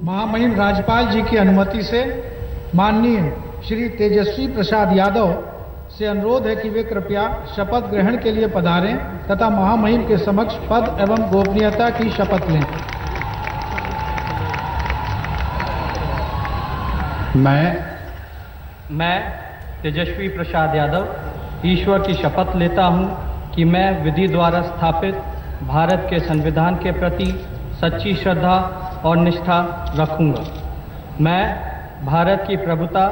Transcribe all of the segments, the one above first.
महामहिम राज्यपाल जी की अनुमति से माननीय श्री तेजस्वी प्रसाद यादव से अनुरोध है कि वे कृपया शपथ ग्रहण के लिए पधारें तथा महामहिम के समक्ष पद एवं गोपनीयता की शपथ लें। मैं तेजस्वी प्रसाद यादव ईश्वर की शपथ लेता हूँ कि मैं विधि द्वारा स्थापित भारत के संविधान के प्रति सच्ची श्रद्धा और निष्ठा रखूँगा। मैं भारत की प्रभुता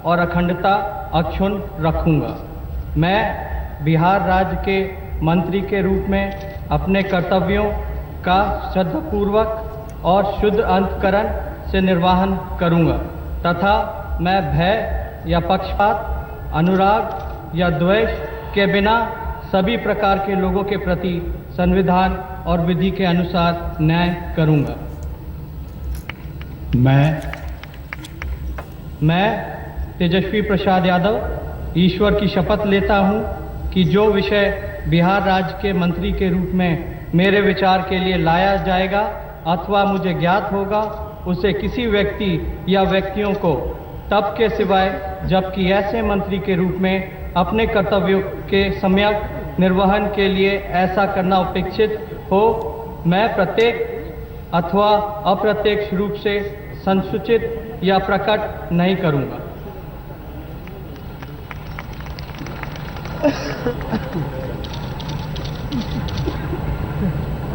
और अखंडता अक्षुण्ण रखूँगा। मैं बिहार राज्य के मंत्री के रूप में अपने कर्तव्यों का श्रद्धापूर्वक और शुद्ध अंतःकरण से निर्वहन करूँगा तथा मैं भय या पक्षपात, अनुराग या द्वेष के बिना सभी प्रकार के लोगों के प्रति संविधान और विधि के अनुसार न्याय करूँगा। मैं तेजस्वी प्रसाद यादव ईश्वर की शपथ लेता हूँ कि जो विषय बिहार राज्य के मंत्री के रूप में मेरे विचार के लिए लाया जाएगा अथवा मुझे ज्ञात होगा, उसे किसी व्यक्ति या व्यक्तियों को तब के सिवाय जबकि ऐसे मंत्री के रूप में अपने कर्तव्यों के सम्यक निर्वहन के लिए ऐसा करना अपेक्षित हो, मैं प्रत्यक्ष अथवा अप्रत्यक्ष रूप से संसूचित या प्रकट नहीं करूँगा।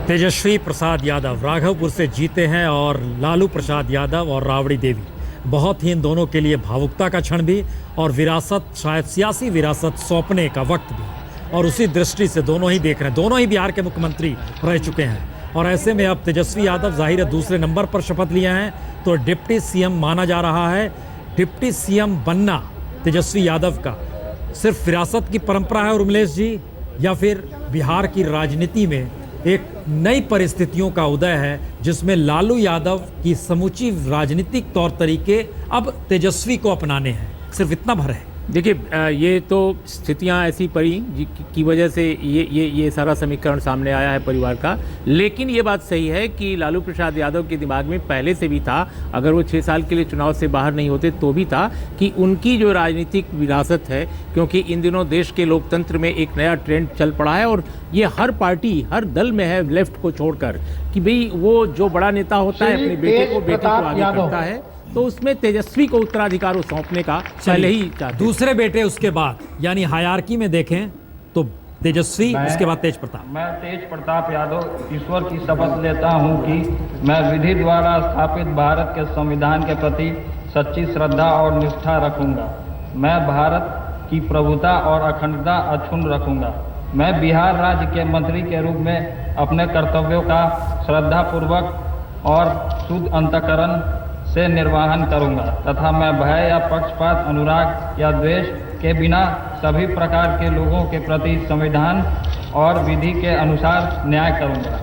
तेजस्वी प्रसाद यादव राघवपुर से जीते हैं और लालू प्रसाद यादव और राबड़ी देवी, बहुत ही इन दोनों के लिए भावुकता का क्षण भी और विरासत, शायद सियासी विरासत सौंपने का वक्त भी, और उसी दृष्टि से दोनों ही देख रहे हैं। दोनों ही बिहार के मुख्यमंत्री रह चुके हैं और ऐसे में अब तेजस्वी यादव जाहिर है दूसरे नंबर पर शपथ लिए हैं तो डिप्टी सीएम माना जा रहा है। डिप्टी सीएम बनना तेजस्वी यादव का सिर्फ विरासत की परंपरा है उर्मिलेश जी, या फिर बिहार की राजनीति में एक नई परिस्थितियों का उदय है जिसमें लालू यादव की समूची राजनीतिक तौर तरीके अब तेजस्वी को अपनाने हैं, सिर्फ इतना भर है। देखिए, ये तो स्थितियां ऐसी पड़ी की वजह से ये सारा समीकरण सामने आया है परिवार का। लेकिन ये बात सही है कि लालू प्रसाद यादव के दिमाग में पहले से भी था, अगर वो 6 साल के लिए चुनाव से बाहर नहीं होते तो भी था, कि उनकी जो राजनीतिक विरासत है, क्योंकि इन दिनों देश के लोकतंत्र में एक नया ट्रेंड चल पड़ा है और ये हर पार्टी, हर दल में है, लेफ्ट को छोड़कर, कि भाई वो जो बड़ा नेता होता है अपने बेटे को आगे करता है, तो उसमें तेजस्वी को उत्तराधिकार सौंपने का पहले ही चाहते। दूसरे बेटे उसके बाद, यानी हायरार्की में देखें तो तेजस्वी, उसके बाद तेज प्रताप। मैं तेज प्रताप यादव ईश्वर की शपथ लेता हूं कि मैं विधि द्वारा स्थापित भारत के संविधान के प्रति सच्ची श्रद्धा और निष्ठा रखूंगा। मैं भारत की प्रभुता और अखंडता अक्षुण्ण रखूंगा। मैं बिहार राज्य के मंत्री के रूप में अपने कर्तव्यों का श्रद्धापूर्वक और शुद्ध अंतःकरण से निर्वहन करूंगा तथा मैं भय या पक्षपात, अनुराग या द्वेष के बिना सभी प्रकार के लोगों के प्रति संविधान और विधि के अनुसार न्याय करूंगा।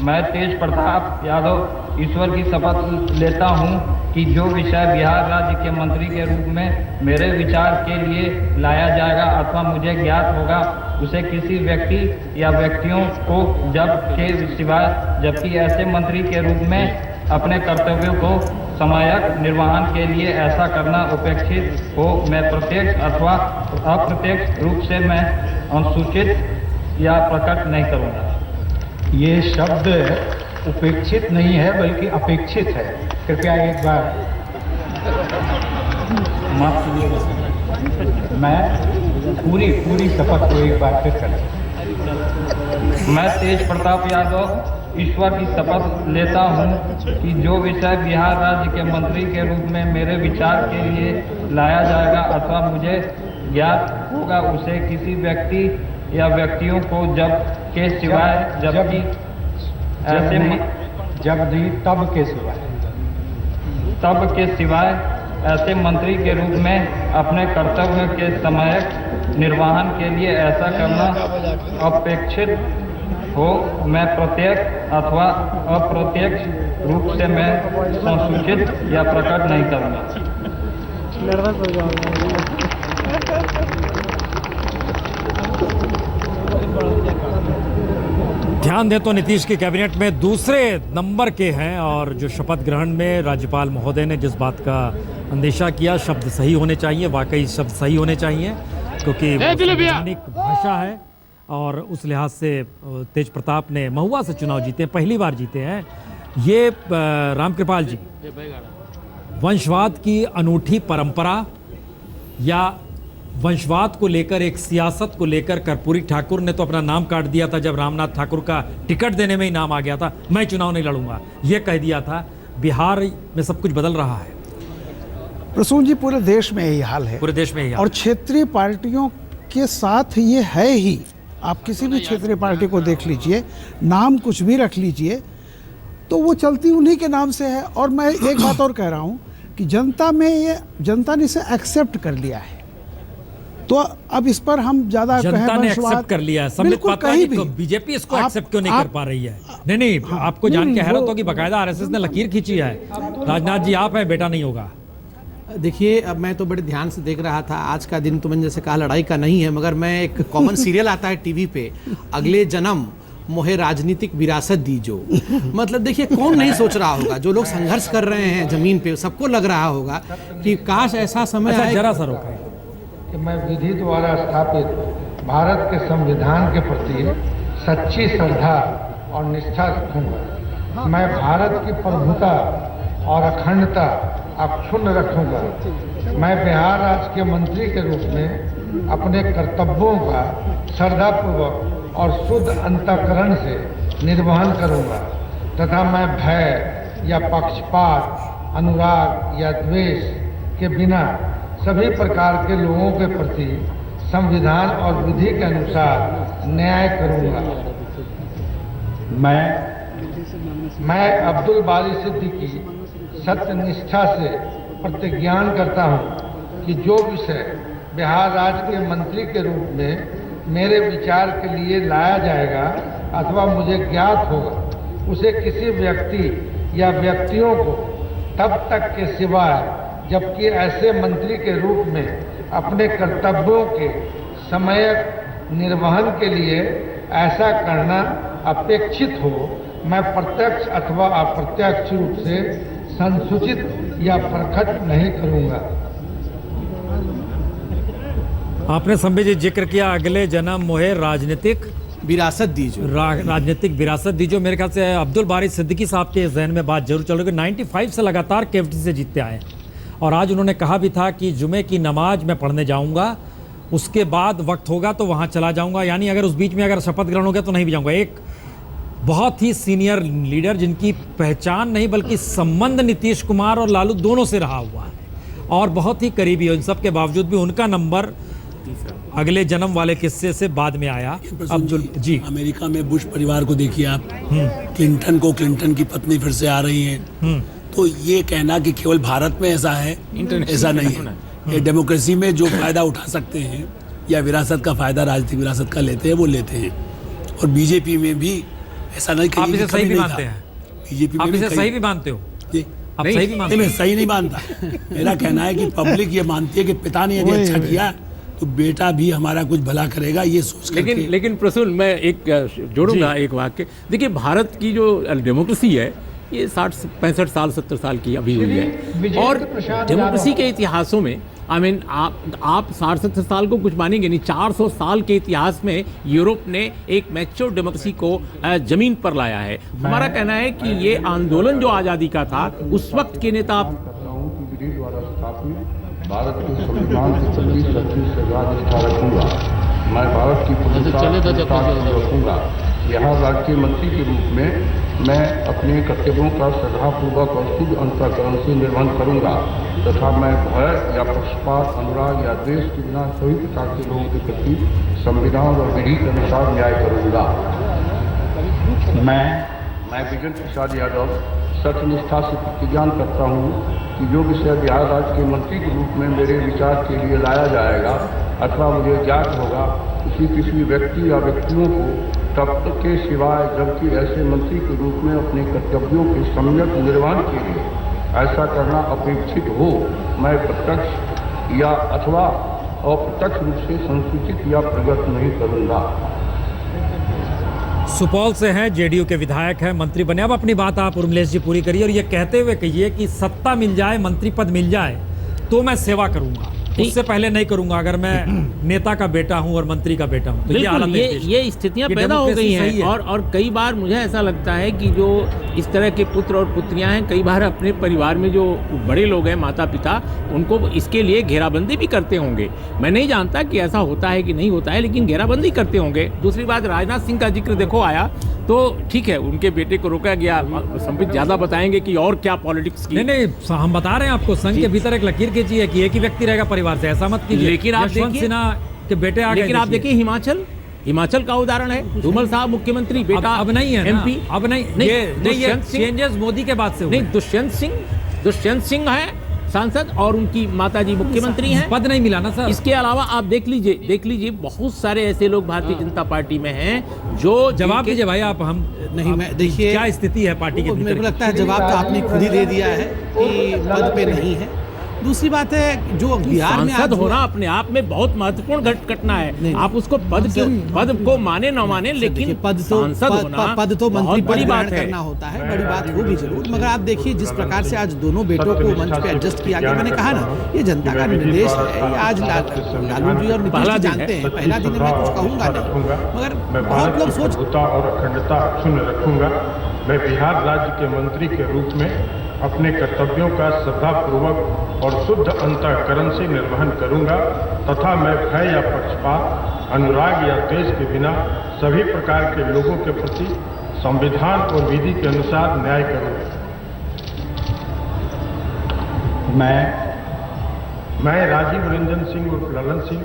मैं तेज प्रताप यादव ईश्वर की शपथ लेता हूं कि जो विषय बिहार राज्य के मंत्री के रूप में मेरे विचार के लिए लाया जाएगा अथवा मुझे ज्ञात होगा, उसे किसी व्यक्ति या व्यक्तियों को जब के सिवाय जबकि ऐसे मंत्री के रूप में अपने कर्तव्यों को समयक निर्वहन के लिए ऐसा करना अपेक्षित हो, मैं प्रत्यक्ष अथवा अप्रत्यक्ष रूप से मैं अनुसूचित या प्रकट नहीं करूँगा। ये शब्द उपेक्षित नहीं है बल्कि अपेक्षित है। कृपया एक बार माफ कीजिएगा। मैं पूरी शपथ को एक बार फिर करें। मैं तेज प्रताप यादव ईश्वर की शपथ लेता हूं कि जो विषय बिहार राज्य के मंत्री के रूप में मेरे विचार के लिए लाया जाएगा अथवा मुझे ज्ञात होगा, उसे किसी व्यक्ति या व्यक्तियों को जब के सिवाय जबकि ऐसे तब के सिवाय ऐसे मंत्री के रूप में अपने कर्तव्य के समयक निर्वहन के लिए ऐसा करना अपेक्षित हो, मैं प्रत्यक्ष अथवा अप्रत्यक्ष रूप से मैं संसूचित या प्रकट नहीं करूँगा। ध्यान दें तो नीतीश की कैबिनेट में दूसरे नंबर के हैं और जो शपथ ग्रहण में राज्यपाल महोदय ने जिस बात का अंदेशा किया, शब्द सही होने चाहिए, वाकई शब्द सही होने चाहिए क्योंकि वो संवैधानिक भाषा है और उस लिहाज से तेज प्रताप ने महुआ से चुनाव जीते, पहली बार जीते हैं। ये रामकृपाल जी, वंशवाद की अनूठी परंपरा या वंशवाद को लेकर एक सियासत को लेकर कर्पूरी ठाकुर ने तो अपना नाम काट दिया था जब रामनाथ ठाकुर का टिकट देने में ही नाम आ गया था, मैं चुनाव नहीं लड़ूंगा, ये कह दिया था। बिहार में सब कुछ बदल रहा है। प्रसून जी, पूरे देश में यही हाल है, पूरे देश में यही हाल और क्षेत्रीय पार्टियों के साथ ये है ही। आप किसी भी क्षेत्रीय पार्टी को देख लीजिए, नाम कुछ भी रख लीजिए, तो वो चलती उन्हीं के नाम से है। और मैं एक बात और कह रहा हूँ कि जनता ने इसे एक्सेप्ट कर लिया है, तो अब इस पर हम ज्यादा जनता ने एक्सेप्ट कर लिया है। संबित पात्रा जी, बीजेपी इसको एक्सेप्ट क्यों नहीं कर पा रही है? नहीं, आपको जान के हैरत होगी, बकायदा आरएसएस ने लकीर खींची है। राजनाथ जी, आप हैं, बेटा नहीं होगा। देखिए, अब मैं तो बड़े ध्यान से देख रहा था। आज का दिन तो मैंने जैसे कहा लड़ाई का नहीं है, मगर मैं एक कॉमन सीरियल आता है टीवी पे, अगले जन्म मोहे राजनीतिक विरासत दीजो। मतलब देखिए, कौन नहीं सोच रहा होगा, जो लोग संघर्ष कर रहे हैं जमीन पे, सबको लग रहा होगा कि काश ऐसा समय आए। जरा सा रोकें कि मैं विधि द्वारा स्थापित भारत के संविधान के प्रति सच्ची श्रद्धा और निष्ठा रखूंगा। मैं भारत की प्रभुता और अखंडता अक्षुण्ण रखूंगा। मैं बिहार राज्य के मंत्री के रूप में अपने कर्तव्यों का श्रद्धापूर्वक और शुद्ध अंतःकरण से निर्वहन करूंगा तथा मैं भय या पक्षपात, अनुराग या द्वेष के बिना सभी प्रकार के लोगों के प्रति संविधान और विधि के अनुसार न्याय करूंगा। मैं अब्दुल बारी सिद्दीकी सत्यनिष्ठा से प्रतिज्ञान करता हूं कि जो विषय बिहार राज्य के मंत्री के रूप में मेरे विचार के लिए लाया जाएगा अथवा मुझे ज्ञात होगा, उसे किसी व्यक्ति या व्यक्तियों को तब तक के सिवाय जबकि ऐसे मंत्री के रूप में अपने कर्तव्यों के समयक निर्वहन के लिए ऐसा करना अपेक्षित हो, मैं प्रत्यक्ष अथवा अप्रत्यक्ष रूप से संसूचित या प्रकट नहीं करूंगा। आपने संबित जी जिक्र किया अगले जन्म मोहे राजनीतिक विरासत दीजो, राजनीतिक विरासत दीजो। मेरे ख्याल से अब्दुल बारी सिद्दीकी साहब के जहन में बात जरूर चल रही है। 95 से लगातार केवटी से जीतते आए और आज उन्होंने कहा भी था कि जुमे की नमाज मैं पढ़ने जाऊंगा, उसके बाद वक्त होगा तो वहां चला जाऊंगा, यानी अगर उस बीच में अगर शपथ ग्रहण हो गया तो नहीं भी जाऊंगा। एक बहुत ही सीनियर लीडर जिनकी पहचान नहीं बल्कि संबंध नीतीश कुमार और लालू दोनों से रहा हुआ है और बहुत ही करीबी है। इन सब के बावजूद भी उनका नंबर अगले जन्म वाले किस्से से बाद में आया। अब्दुल जी, अमेरिका में बुश परिवार को देखिए आप, क्लिंटन की पत्नी फिर से आ रही है। तो ये कहना कि केवल भारत में ऐसा है, ऐसा नहीं है। ये डेमोक्रेसी में जो फायदा उठा सकते हैं या विरासत का फायदा राजनीतिक विरासत का लेते हैं वो लेते हैं। और बीजेपी में भी ऐसा नहीं कि आप इसे सही भी मानते हैं? बीजेपी में आप इसे सही भी मानते हो? आप सही भी मानते हैं? मैं सही नहीं मानता। मेरा कहना है कि पब्लिक ये मानती है कि पिता ने यदि अच्छा किया तो बेटा भी हमारा कुछ भला करेगा, ये सोच करके। लेकिन प्रसून, मैं एक जोड़ूंगा एक वाक्य। देखिए, भारत की जो डेमोक्रेसी है ये 65 साल 70 साल की अभी हुई है और डेमोक्रेसी के इतिहासों में आप 60-70 साल को कुछ मानेंगे नहीं। 400 साल के इतिहास में यूरोप ने एक मैच्योर डेमोक्रेसी को जमीन पर लाया है। हमारा कहना है कि ये आंदोलन जो आज़ादी का था, उस वक्त के नेता भारत के संविधान के प्रति सच्ची श्रद्धा रखूंगा। मैं भारत की प्रभुता रखूंगा। बिहार राज्य के मंत्री के रूप में मैं अपने कर्तव्यों का श्रद्धापूर्वक और शुद्ध अंतःकरण से निर्वहन करूंगा तथा मैं भय या पक्षपात, अनुराग या द्वेष के बिना सभी प्रकार के लोगों के प्रति संविधान और विधि के अनुसार न्याय करूंगा। मैं विजय प्रसाद यादव सत्यनिष्ठा से प्रतिज्ञान करता हूँ कि जो विषय बिहार राज्य के मंत्री के रूप में मेरे विचार के लिए लाया जाएगा अथवा मुझे ज्ञात होगा, उसी किसी व्यक्ति या व्यक्तियों को तब तक के सिवाय जबकि ऐसे मंत्री के रूप में अपने कर्तव्यों के सम्यक निर्वहन के लिए ऐसा करना अपेक्षित हो, मैं प्रत्यक्ष या अथवा अप्रत्यक्ष रूप से संसूचित या प्रकट नहीं करूँगा। सुपौल से हैं, जेडीयू के विधायक हैं, मंत्री बने। अब अपनी बात आप उर्मिलेश जी पूरी करिए और ये कहते हुए कहिए कि सत्ता मिल जाए, मंत्री पद मिल जाए तो मैं सेवा करूंगा, उससे पहले नहीं करूंगा अगर मैं नेता का बेटा हूं और मंत्री का बेटा हूं। तो बिल्कुल ये स्थितियां पैदा हो गई हैं और कई बार मुझे ऐसा लगता है कि जो इस तरह के पुत्र और पुत्रियां हैं, कई बार अपने परिवार में जो बड़े लोग हैं, माता पिता, उनको इसके लिए घेराबंदी भी करते होंगे। मैं नहीं जानता कि ऐसा होता है कि नहीं होता है, लेकिन घेराबंदी करते होंगे। दूसरी बात, राजनाथ सिंह का जिक्र देखो आया तो ठीक है, उनके बेटे को रोका गया। संबित ज्यादा बताएंगे कि और क्या पॉलिटिक्स की। नहीं, हम बता रहे हैं आपको, संघ के भीतर एक लकीर खींची है कि एक ही व्यक्ति रहेगा परिवार से, ऐसा मत कीजिए। लेकिन आप देखिए सिन्हा के बेटे आ गए। लेकिन आप देखिए हिमाचल का उदाहरण है, धूमल साहब मुख्यमंत्री, बेटा अब नहीं है MP, अब नहीं, ये चेंजेस मोदी के बाद से हुए। नहीं, दुष्यंत सिंह है सांसद और उनकी माताजी मुख्यमंत्री हैं। पद नहीं मिला ना सर। इसके अलावा आप देख लीजिए बहुत सारे ऐसे लोग भारतीय जनता पार्टी में हैं जो जवाब दीजिए भाई आप। हम नहीं, मैं देखिए क्या स्थिति है पार्टी के, मेरे को लगता है जवाब तो आपने खुद ही दे दिया है कि पद पे नहीं है। दूसरी बात है, जो बिहार में सांसद होना अपने आप में बहुत महत्वपूर्ण घटना है। आप उसको पद को माने न माने, लेकिन पद तो मंत्री बड़ी बात करना होता है, बड़ी बात हो भी जरूर। मगर आप देखिए जिस प्रकार से आज दोनों बेटों को मंच पे एडजस्ट किया गया, मैंने कहा ना, ये जनता का निर्देश है। ये आज लालू जी और नीतीश जी जानते हैं, पहला दिन मैं कुछ कहूंगा नहीं, मगर बहुत लोग सोच और अखंडता शून्य रखूंगा। मैं बिहार राज्य के मंत्री के रूप में अपने कर्तव्यों का श्रद्धापूर्वक और शुद्ध अंतःकरण से निर्वहन करूंगा तथा मैं भय या पक्षपात, अनुराग या द्वेष के बिना सभी प्रकार के लोगों के प्रति संविधान और विधि के अनुसार न्याय करूंगा। मैं राजीव रंजन सिंह उर्फ ललन सिंह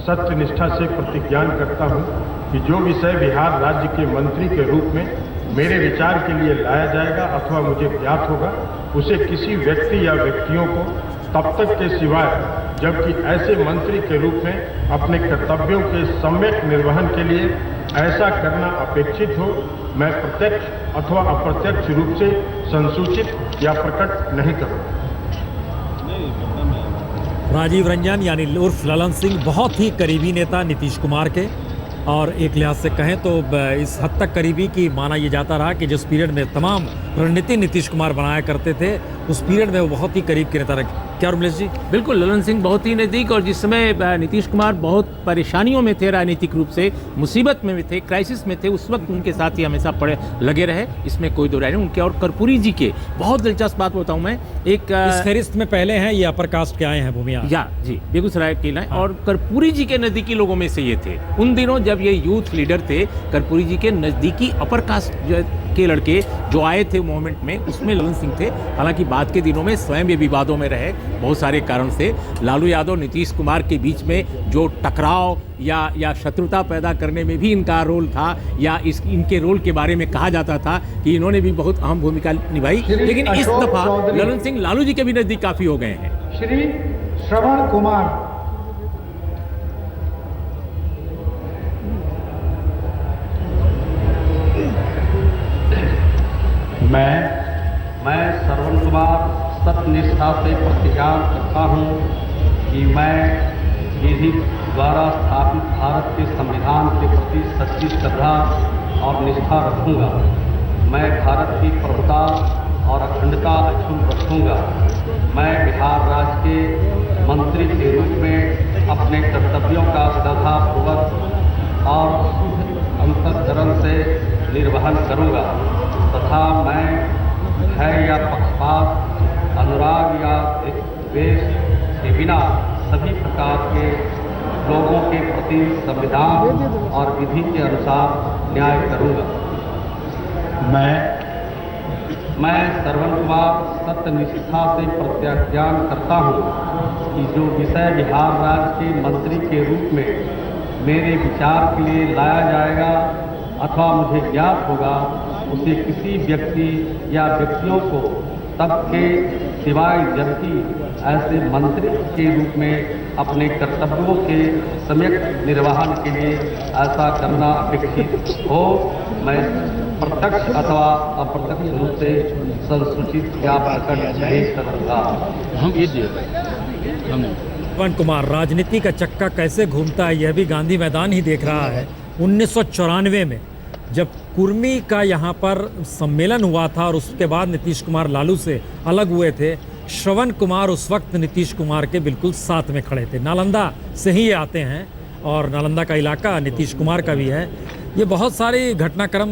सत्य निष्ठा से प्रतिज्ञान करता हूं कि जो विषय बिहार राज्य के मंत्री के रूप में मेरे विचार के लिए लाया जाएगा अथवा मुझे ज्ञात होगा, उसे किसी व्यक्ति या व्यक्तियों को तब तक के सिवाय जबकि ऐसे मंत्री के रूप में अपने कर्तव्यों के सम्यक निर्वहन के लिए ऐसा करना अपेक्षित हो, मैं प्रत्यक्ष अथवा अप्रत्यक्ष रूप से संसूचित या प्रकट नहीं करूँगा। राजीव रंजन यानी उर्फ ललन सिंह बहुत ही करीबी नेता नीतीश कुमार के, और एक लिहाज से कहें तो इस हद तक करीबी कि माना ये जाता रहा कि जिस पीरियड में तमाम रणनीति नीतीश कुमार बनाया करते थे, उस पीरियड में वो बहुत ही करीब के नेता रहे। क्या उर्मिलेश जी? बिल्कुल, ललन सिंह बहुत ही नज़दीक, और जिस समय नीतीश कुमार बहुत परेशानियों में थे, राजनीतिक रूप से मुसीबत में थे, क्राइसिस में थे, उस वक्त उनके साथ ही हमेशा लगे रहे, इसमें कोई दो राय नहीं। उनके और कर्पूरी जी के बहुत दिलचस्प बात बताऊँ मैं, एक इस फहरिस्त में पहले हैं ये अपर कास्ट के आए हैं भूमिया जी बेगूसराय के लाए, और कर्पूरी जी के नज़दीकी लोगों में से ये थे। उन दिनों जब ये यूथ लीडर थे, कर्पूरी जी के नज़दीकी अपर कास्ट के लड़के जो आए थे मूवमेंट में, उसमें ललन सिंह थे। हालांकि बाद के दिनों में स्वयं ये विवादों में रहे बहुत सारे कारण से। लालू यादव नीतीश कुमार के बीच में जो टकराव या शत्रुता पैदा करने में भी इनका रोल था, या इनके रोल के बारे में कहा जाता था कि इन्होंने भी बहुत अहम भूमिका निभाई। लेकिन इस दफा ललन सिंह लालू जी के भी नज़दीक काफ़ी हो गए हैं। श्री श्रवण कुमार। मैं श्रवण कुमार सत्यनिष्ठा से प्रतिज्ञान करता हूँ कि मैं विधि द्वारा स्थापित भारत के संविधान के प्रति सच्ची श्रद्धा और निष्ठा रखूँगा। मैं भारत की प्रभुता और अखंडता अक्षुण्ण रखूँगा। मैं बिहार राज्य के मंत्री के रूप में अपने कर्तव्यों का श्रद्धापूर्वक और अंतःकरण से निर्वहन करूँगा तथा मैं भय या पक्षपात, अनुराग या द्वेष के बिना सभी प्रकार के लोगों के प्रति संविधान और विधि के अनुसार न्याय करूँगा। मैं श्रवण कुमार सत्यनिष्ठा से प्रतिज्ञान करता हूँ कि जो विषय बिहार राज्य के मंत्री के रूप में मेरे विचार के लिए लाया जाएगा अथवा मुझे ज्ञात होगा, उसे किसी व्यक्ति या व्यक्तियों को तब के सिवाय जबकि ऐसे मंत्री के रूप में अपने कर्तव्यों के सम्यक निर्वहन के लिए ऐसा करना अपेक्षित हो, मैं प्रत्यक्ष अथवा अप्रत्यक्ष रूप से संसूचित या प्रकट नहीं करूँगा। श्रवण कुमार, राजनीति का चक्का कैसे घूमता है यह भी गांधी मैदान ही देख रहा है। 1994 में जब कुर्मी का यहाँ पर सम्मेलन हुआ था और उसके बाद नीतीश कुमार लालू से अलग हुए थे, श्रवण कुमार उस वक्त नीतीश कुमार के बिल्कुल साथ में खड़े थे। नालंदा से ही ये आते हैं और नालंदा का इलाका नीतीश कुमार का भी है। ये बहुत सारे घटनाक्रम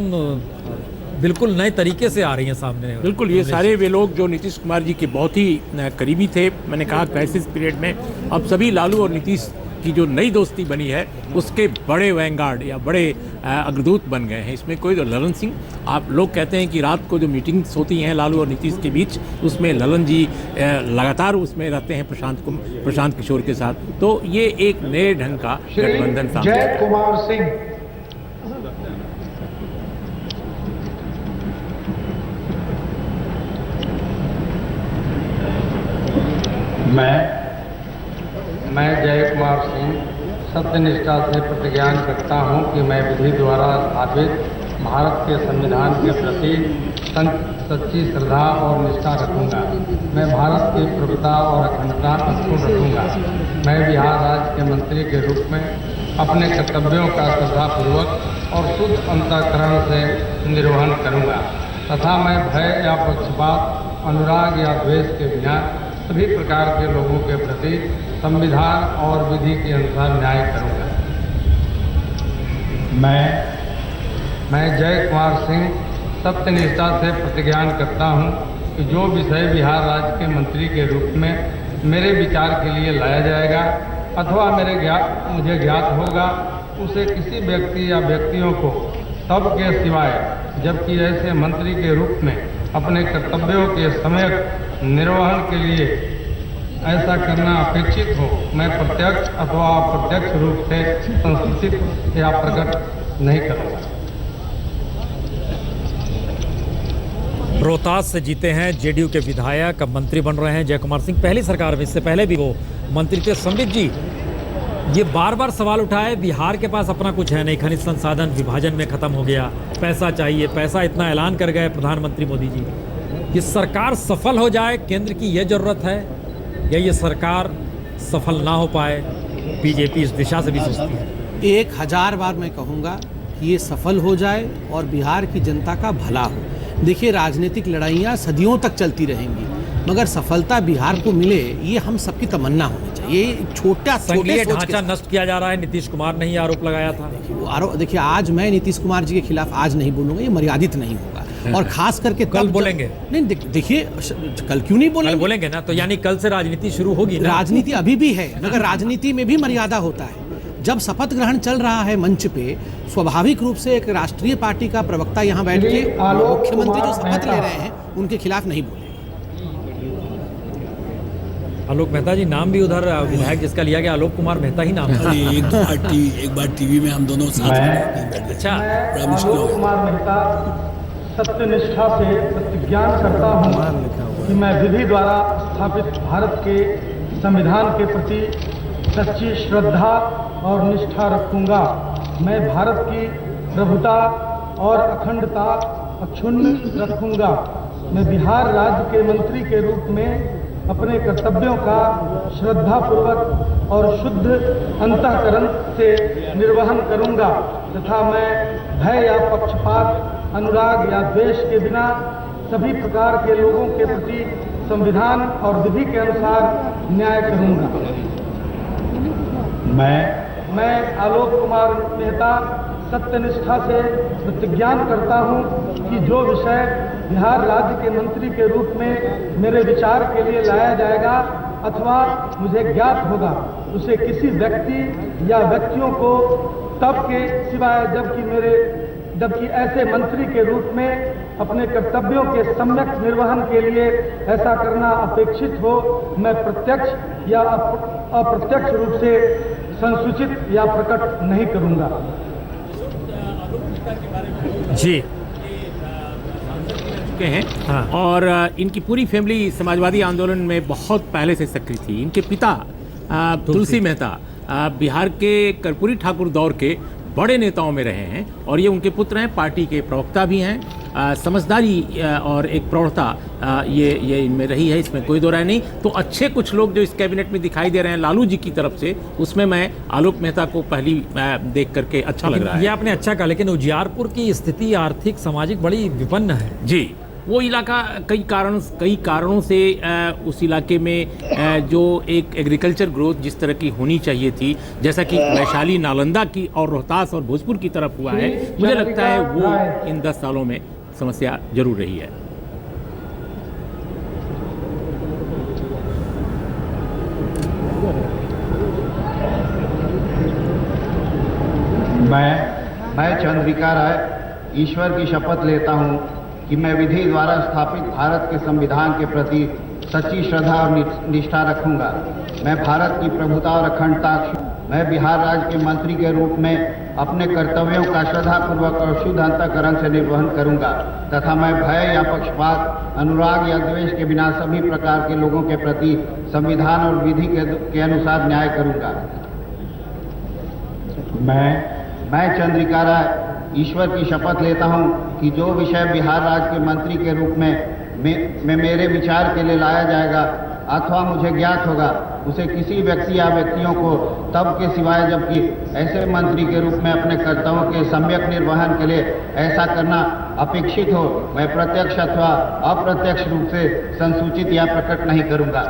बिल्कुल नए तरीके से आ रही हैं सामने। बिल्कुल, ये सारे वे लोग जो नीतीश कुमार जी के बहुत ही करीबी थे, मैंने कहा क्राइसिस पीरियड में, अब सभी लालू और नीतीश की जो नई दोस्ती बनी है उसके बड़े वैंगार्ड या बड़े अग्रदूत बन गए हैं। इसमें कोई ललन सिंह, आप लोग कहते हैं कि रात को जो मीटिंग्स होती हैं लालू और नीतीश के बीच, उसमें ललन जी लगातार उसमें रहते हैं प्रशांत किशोर के साथ। तो ये एक नए ढंग का गठबंधन सामने जय कुमार सिंह। मैं जय कुमार सिंह सत्यनिष्ठा से प्रतिज्ञान करता हूं कि मैं विधि द्वारा स्थापित भारत के संविधान के प्रति सच्ची श्रद्धा और निष्ठा रखूंगा। मैं भारत की प्रभुता और अखंडता अक्षुण्ण रखूंगा। मैं बिहार राज्य के मंत्री के रूप में अपने कर्तव्यों का श्रद्धापूर्वक और शुद्ध अंतःकरण से निर्वहन करूंगा तथा मैं भय या पक्षपात, अनुराग या द्वेष के बिना सभी प्रकार के लोगों के प्रति संविधान और विधि के अनुसार न्याय करूंगा। मैं जय कुमार सिंह सत्यनिष्ठा से प्रतिज्ञान करता हूं कि जो विषय बिहार राज्य के मंत्री के रूप में मेरे विचार के लिए लाया जाएगा अथवा मुझे ज्ञात होगा, उसे किसी व्यक्ति या व्यक्तियों को तब के सिवाय जबकि ऐसे मंत्री के रूप में अपने कर्तव्यों के सम्यक निर्वहन के लिए ऐसा करना अपेक्षित हो, मैं प्रत्यक्ष अथवा अप्रत्यक्ष रूप से संसूचित या प्रकट नहीं करूँगा। रोहतास से जीते हैं जेडीयू के विधायक, अब मंत्री बन रहे हैं जय कुमार सिंह। पहली सरकार में, इससे पहले भी वो मंत्री थे। संबित जी, ये बार बार सवाल उठाए, बिहार के पास अपना कुछ है नहीं, खनिज संसाधन विभाजन में खत्म हो गया, पैसा चाहिए, पैसा इतना ऐलान कर गए प्रधानमंत्री मोदी जी। ये सरकार सफल हो जाए, केंद्र की ये जरूरत है, या ये सरकार सफल ना हो पाए, बीजेपी इस दिशा से भी सोचती है? 1000 बार मैं कहूँगा कि ये सफल हो जाए और बिहार की जनता का भला हो। देखिए, राजनीतिक लड़ाइयाँ सदियों तक चलती रहेंगी, मगर सफलता बिहार को मिले ये हम सबकी तमन्ना होनी चाहिए। ये छोटे ढांचा नष्ट किया जा रहा है, नीतीश कुमार ने ही आरोप लगाया था। देखिए, आज मैं नीतीश कुमार जी के खिलाफ आज नहीं बोलूंगा, ये मर्यादित नहीं होगा। और खास करके कल बोलेंगे? नहीं, देखिए, कल क्यों नहीं बोलेंगे? कल बोलेंगे ना, तो यानी कल से राजनीति शुरू होगी ना? राजनीति अभी भी है, मगर राजनीति में भी मर्यादा होता है। जब शपथ ग्रहण चल रहा है मंच पे, स्वाभाविक रूप से एक राष्ट्रीय पार्टी का प्रवक्ता यहाँ बैठ के मुख्यमंत्री जो शपथ ले रहे हैं उनके खिलाफ नहीं बोले। आलोक मेहता जी नाम भी उधर विधायक जिसका लिया गया आलोक कुमार मेहता ही नाम था। एक बार टीवी में हम दोनों साथ बैठे। अच्छा, आलोक कुमार मेहता सत्यनिष्ठा से प्रतिज्ञान करता हूँ कि मैं विधि द्वारा स्थापित भारत के संविधान के प्रति सच्ची श्रद्धा और निष्ठा रखूंगा। मैं भारत की प्रभुता और अखंडता अक्षुण्ण रखूंगा। मैं बिहार राज्य के मंत्री के रूप में अपने कर्तव्यों का श्रद्धापूर्वक और शुद्ध अंतःकरण से निर्वहन करूंगा तथा मैं भय या पक्षपात, अनुराग या द्वेष के बिना सभी प्रकार के लोगों के प्रति संविधान और विधि के अनुसार न्याय करूंगा। मैं आलोक कुमार मेहता सत्यनिष्ठा से प्रतिज्ञान करता हूं कि जो विषय बिहार राज्य के मंत्री के रूप में मेरे विचार के लिए लाया जाएगा अथवा मुझे ज्ञात होगा, उसे किसी व्यक्ति या व्यक्तियों को तब के सिवाय जबकि ऐसे मंत्री के रूप में अपने कर्तव्यों के सम्यक निर्वहन के लिए ऐसा करना अपेक्षित हो, मैं प्रत्यक्ष या अप्रत्यक्ष रूप से संसूचित या प्रकट नहीं करूंगा। जी चुके हैं। हाँ। और इनकी पूरी फैमिली समाजवादी आंदोलन में बहुत पहले से सक्रिय थी। इनके पिता तुलसी मेहता बिहार के कर्पूरी ठाकुर दौर के बड़े नेताओं में रहे हैं और ये उनके पुत्र हैं, पार्टी के प्रवक्ता भी हैं समझदारी और एक प्रौढ़ता ये इनमें रही है, इसमें कोई दो राय नहीं। तो अच्छे कुछ लोग जो इस कैबिनेट में दिखाई दे रहे हैं लालू जी की तरफ से, उसमें मैं आलोक मेहता को पहली देख करके अच्छा लग रहा है। ये आपने अच्छा कहा, लेकिन उजियारपुर की स्थिति आर्थिक सामाजिक बड़ी विपन्न है जी। वो इलाका कई कारणों से उस इलाके में जो एक एग्रीकल्चर ग्रोथ जिस तरह की होनी चाहिए थी, जैसा कि वैशाली नालंदा की और रोहतास और भोजपुर की तरफ हुआ है, मुझे लगता है वो इन 10 सालों में समस्या जरूर रही है। मैं चंद्रिका राय ईश्वर की शपथ लेता हूं कि मैं विधि द्वारा स्थापित भारत के संविधान के प्रति सच्ची श्रद्धा और निष्ठा रखूंगा। मैं भारत की प्रभुता और अखंडता, मैं बिहार राज्य के मंत्री के रूप में अपने कर्तव्यों का श्रद्धापूर्वक और शुद्ध अंतःकरण से निर्वहन करूंगा तथा मैं भय या पक्षपात, अनुराग या द्वेष के बिना सभी प्रकार के लोगों के प्रति संविधान और विधि के अनुसार न्याय करूंगा। मैं चंद्रिका राय ईश्वर की शपथ लेता हूं कि जो विषय बिहार राज्य के मंत्री के रूप में मेरे विचार के लिए लाया जाएगा अथवा मुझे ज्ञात होगा, उसे किसी व्यक्ति या व्यक्तियों को तब के सिवाय जबकि ऐसे मंत्री के रूप में अपने कर्तव्यों के सम्यक निर्वहन के लिए ऐसा करना अपेक्षित हो, मैं प्रत्यक्ष अथवा अप्रत्यक्ष रूप से संसूचित या प्रकट नहीं करूंगा।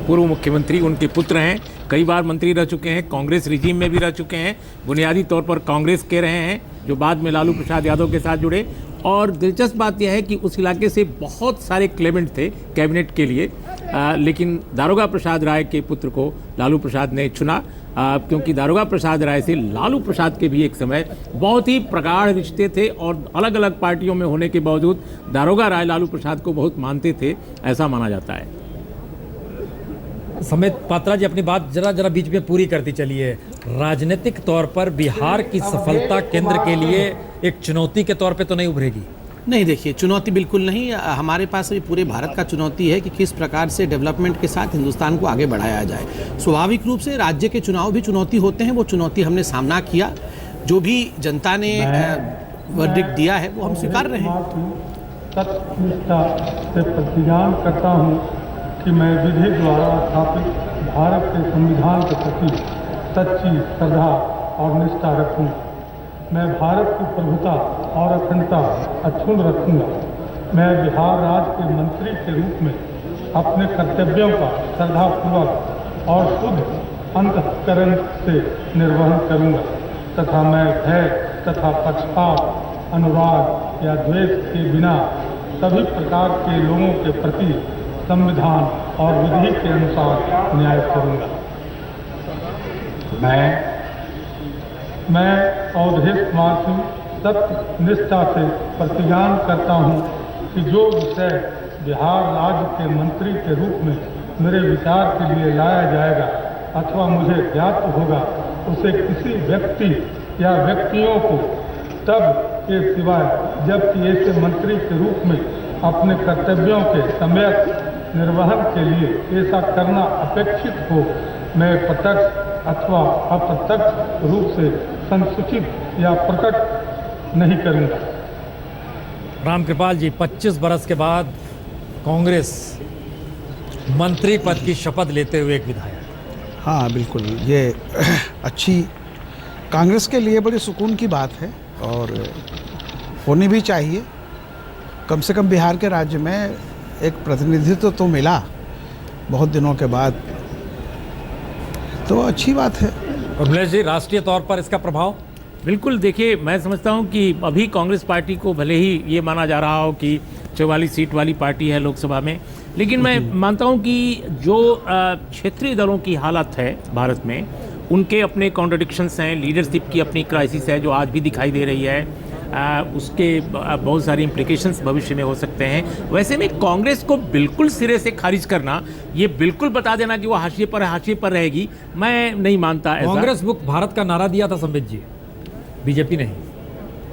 पूर्व मुख्यमंत्री, उनके पुत्र हैं, कई बार मंत्री रह चुके हैं, कांग्रेस रिजीम में भी रह चुके हैं, बुनियादी तौर पर कांग्रेस के रहे हैं, जो बाद में लालू प्रसाद यादव के साथ जुड़े। और दिलचस्प बात यह है कि उस इलाके से बहुत सारे क्लेमेंट थे कैबिनेट के लिए, लेकिन दारोगा प्रसाद राय के पुत्र को लालू प्रसाद ने चुना, क्योंकि दारोगा प्रसाद राय से लालू प्रसाद के भी एक समय बहुत ही प्रगाढ़ रिश्ते थे और अलग अलग पार्टियों में होने के बावजूद दारोगा राय लालू प्रसाद को बहुत मानते थे, ऐसा माना जाता है। समेत पात्रा जी अपनी बात जरा बीच में पूरी करती चलिए। राजनीतिक तौर पर बिहार की सफलता केंद्र के लिए एक चुनौती के तौर पे तो नहीं उभरेगी? नहीं, देखिए, चुनौती बिल्कुल नहीं। हमारे पास अभी पूरे भारत का चुनौती है कि किस प्रकार से डेवलपमेंट के साथ हिंदुस्तान को आगे बढ़ाया जाए। स्वाभाविक रूप से राज्य के चुनाव भी चुनौती होते हैं, वो चुनौती हमने सामना किया। जो भी जनता ने वर्डिक्ट दिया है वो हम स्वीकार रहे हैं। सत्यनिष्ठा से प्रतिज्ञान करता हूँ कि मैं विधि द्वारा स्थापित भारत के संविधान के प्रति सच्ची श्रद्धा और निष्ठा रखूँगा। मैं भारत की प्रभुता और अखंडता अक्षुण्ण रखूँगा। मैं बिहार राज्य के मंत्री के रूप में अपने कर्तव्यों का श्रद्धापूर्वक और शुद्ध अंतःकरण से निर्वहन करूँगा तथा मैं भय तथा पक्षपात, अनुराग या द्वेष के बिना सभी प्रकार के लोगों के प्रति संविधान और विधि के अनुसार न्याय करूँगा। मैं अवधेश कुमार सिंह सत्य निष्ठा से प्रतिज्ञान करता हूँ कि जो विषय बिहार राज्य के मंत्री के रूप में मेरे विचार के लिए लाया जाएगा अथवा मुझे ज्ञात होगा, उसे किसी व्यक्ति या व्यक्तियों को तब के सिवाय जबकि ऐसे मंत्री के रूप में अपने कर्तव्यों के सम्यक निर्वहन के लिए ऐसा करना अपेक्षित हो, मैं प्रत्यक्ष अथवा अप्रत्यक्ष रूप से संसूचित या प्रकट नहीं करूंगा। रामकृपाल जी, 25 बरस के बाद कांग्रेस मंत्री पद की शपथ लेते हुए एक विधायक। हाँ बिल्कुल, ये अच्छी कांग्रेस के लिए बड़ी सुकून की बात है और होनी भी चाहिए। कम से कम बिहार के राज्य में एक प्रतिनिधित्व तो मिला बहुत दिनों के बाद, तो अच्छी बात है। कमलेश जी, राष्ट्रीय तौर पर इसका प्रभाव? बिल्कुल, देखिए, मैं समझता हूं कि अभी कांग्रेस पार्टी को भले ही ये माना जा रहा हो कि 44 सीट वाली पार्टी है लोकसभा में, लेकिन मैं मानता हूं कि जो क्षेत्रीय दलों की हालत है भारत में, उनके अपने कॉन्ट्रडिक्शंस हैं, लीडरशिप की अपनी क्राइसिस है जो आज भी दिखाई दे रही है, उसके बहुत सारी इम्प्लिकेशंस भविष्य में हो सकते हैं। वैसे में कांग्रेस को बिल्कुल सिरे से खारिज करना, ये बिल्कुल बता देना कि वो हाशिए पर रहेगी, मैं नहीं मानता ऐसा। कांग्रेस मुक्त भारत का नारा दिया था संबित जी, बीजेपी नहीं,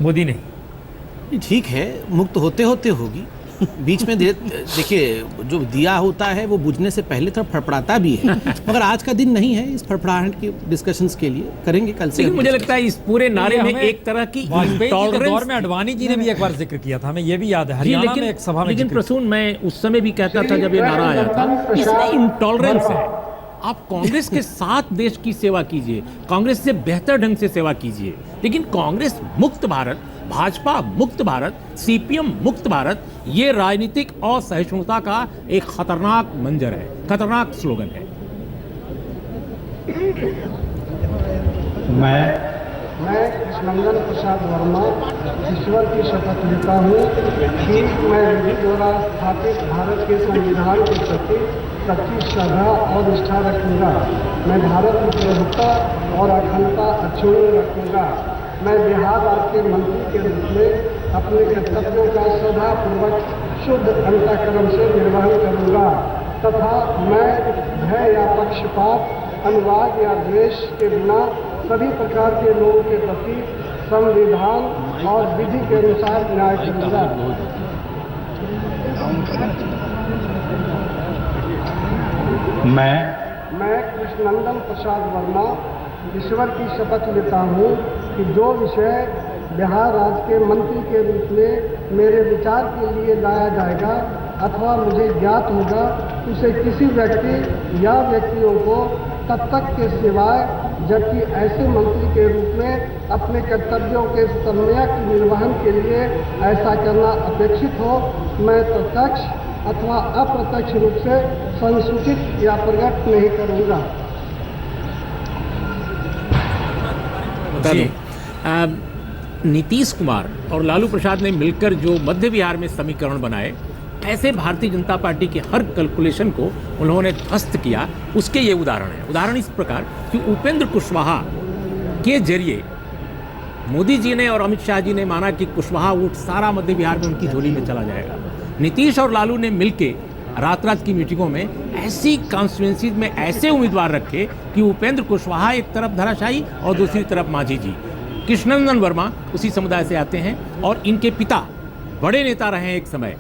मोदी नहीं। ठीक है, मुक्त होते होते होगी। बीच में देखिए, जो दिया होता है वो बुझने से पहले थोड़ा फड़फड़ाता भी है, मगर आज का दिन नहीं है इस फड़फड़ाहट की डिस्कशंस के लिए, करेंगे कल से। लेकिन मुझे लगता है इस पूरे नारे में एक तरह की वाजपेयी जी के दौर में अडवाणी जी ने भी एक बार जिक्र किया था, हमें ये भी याद है, हरियाणा में एक सभा में। लेकिन प्रसून, मैं उस समय भी कहता था जब ये नारा आया था, इसमें इंटॉलरेंस है। आप कांग्रेस के साथ देश की सेवा कीजिए, कांग्रेस से बेहतर ढंग से सेवा कीजिए, लेकिन कांग्रेस मुक्त भारत, भाजपा मुक्त भारत, सीपीएम मुक्त भारत, ये राजनीतिक असहिष्णुता का एक खतरनाक मंजर है, खतरनाक स्लोगन है। मैं कृष्णनंदन प्रसाद वर्मा ईश्वर की शपथ लेता हूँ कि मैं विधि द्वारा स्थापित भारत के संविधान के प्रति सच्ची श्रद्धा और निष्ठा रखूँगा। मैं भारत की प्रभुत्ता और अखंडता अक्षुण्ण रखूँगा। मैं बिहार राज्य के मंत्री के रूप में अपने कर्तव्यों का श्रद्धापूर्वक शुद्ध अंतःकरण से निर्वहन करूँगा तथा मैं भय या पक्षपात, अनुराग या द्वेष के बिना सभी प्रकार के लोगों के प्रति संविधान और विधि के अनुसार न्याय करूँगा। मैं कृष्णनंदन प्रसाद वर्मा ईश्वर की शपथ लेता हूँ कि जो विषय बिहार राज्य के मंत्री के रूप में मेरे विचार के लिए लाया जाएगा अथवा मुझे ज्ञात होगा, उसे किसी व्यक्ति या व्यक्तियों को तब तक के सिवाय जबकि ऐसे मंत्री के रूप में अपने कर्तव्यों के सम्यक निर्वहन के लिए ऐसा करना अपेक्षित हो, मैं प्रत्यक्ष अथवा अप्रत्यक्ष रूप से संसूचित या प्रकट नहीं करूँगा। नीतीश कुमार और लालू प्रसाद ने मिलकर जो मध्य बिहार में समीकरण बनाए, ऐसे भारतीय जनता पार्टी के हर कैलकुलेशन को उन्होंने ध्वस्त किया, उसके ये उदाहरण है। उदाहरण इस प्रकार कि उपेंद्र कुशवाहा के जरिए मोदी जी ने और अमित शाह जी ने माना कि कुशवाहा वोट सारा मध्य बिहार में उनकी झोली में चला जाएगा। नीतीश और लालू ने मिलके रात की मीटिंगों में ऐसी कॉन्स्टिट्यूएंसीज में ऐसे उम्मीदवार रखे कि उपेंद्र कुशवाहा एक तरफ धराशायी और दूसरी तरफ मांझी जी। कृष्णनंदन वर्मा उसी समुदाय से आते हैं और इनके पिता बड़े नेता रहे हैं एक समय,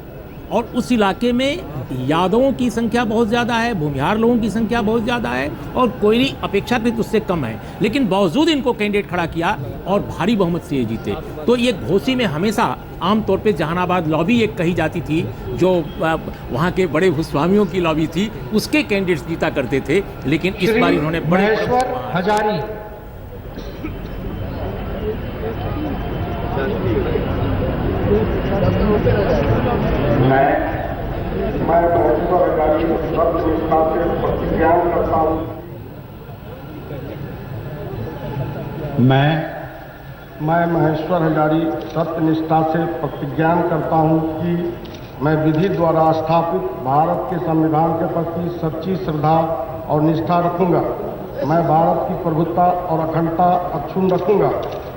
और उस इलाके में यादवों की संख्या बहुत ज़्यादा है, भूमिहार लोगों की संख्या बहुत ज़्यादा है और कोयली अपेक्षाकृत उससे कम है, लेकिन बावजूद इनको कैंडिडेट खड़ा किया और भारी बहुमत से ये जीते। तो ये घोसी में हमेशा आमतौर पे जहानाबाद लॉबी एक कही जाती थी, जो वहाँ के बड़े भूस्वामियों की लॉबी थी, उसके कैंडिडेट्स जीता करते थे, लेकिन इस बार इन्होंने महेश्वर हजारी। मैं महेश्वर हजारी सत्यनिष्ठा से प्रतिज्ञा करता हूँ। मैं महेश्वर हजारी सत्यनिष्ठा से प्रतिज्ञा करता हूँ कि मैं विधि द्वारा स्थापित भारत के संविधान के प्रति सच्ची श्रद्धा और निष्ठा रखूँगा। मैं भारत की प्रभुत्ता और अखंडता अक्षुण्ण रखूँगा।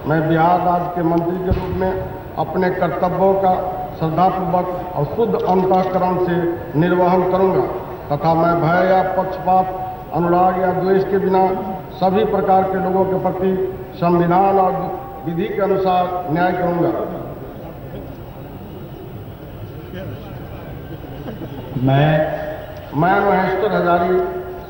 मैं बिहार राज्य के मंत्री के रूप में अपने कर्तव्यों का श्रद्धापूर्वक और शुद्ध अंतःकरण से निर्वहन करूंगा तथा मैं भय या पक्षपात, अनुराग या द्वेष के बिना सभी प्रकार के लोगों के प्रति संविधान और विधि के अनुसार न्याय करूंगा। मैं महेश्वर हजारी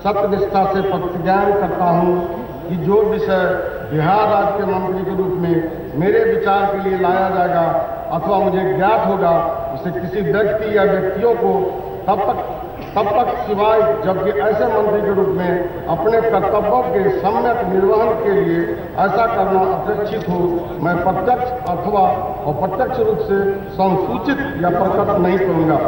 सत्यनिष्ठा से प्रतिज्ञा करता हूं कि जो विषय बिहार राज्य के मंत्री के रूप में मेरे विचार के लिए लाया जाएगा अथवा मुझे ज्ञात होगा, उसे किसी व्यक्ति या व्यक्तियों को तब तक सिवाय जबकि ऐसे मंत्री के रूप में अपने कर्तव्यों के सम्यक निर्वहन के लिए ऐसा करना अपेक्षित हो, मैं प्रत्यक्ष अथवा अप्रत्यक्ष रूप से संसूचित या प्रकट नहीं करूंगा।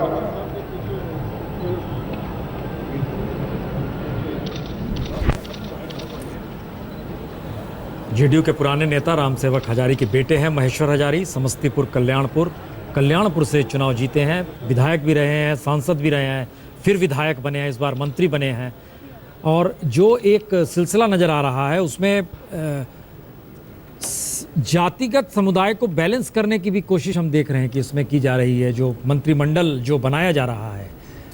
जेडीयू के पुराने नेता रामसेवक हजारी के बेटे हैं महेश्वर हजारी। समस्तीपुर कल्याणपुर से चुनाव जीते हैं, विधायक भी रहे हैं, सांसद भी रहे हैं, फिर विधायक बने हैं, इस बार मंत्री बने हैं। और जो एक सिलसिला नज़र आ रहा है उसमें जातिगत समुदाय को बैलेंस करने की भी कोशिश हम देख रहे हैं कि इसमें की जा रही है। जो मंत्रिमंडल जो बनाया जा रहा है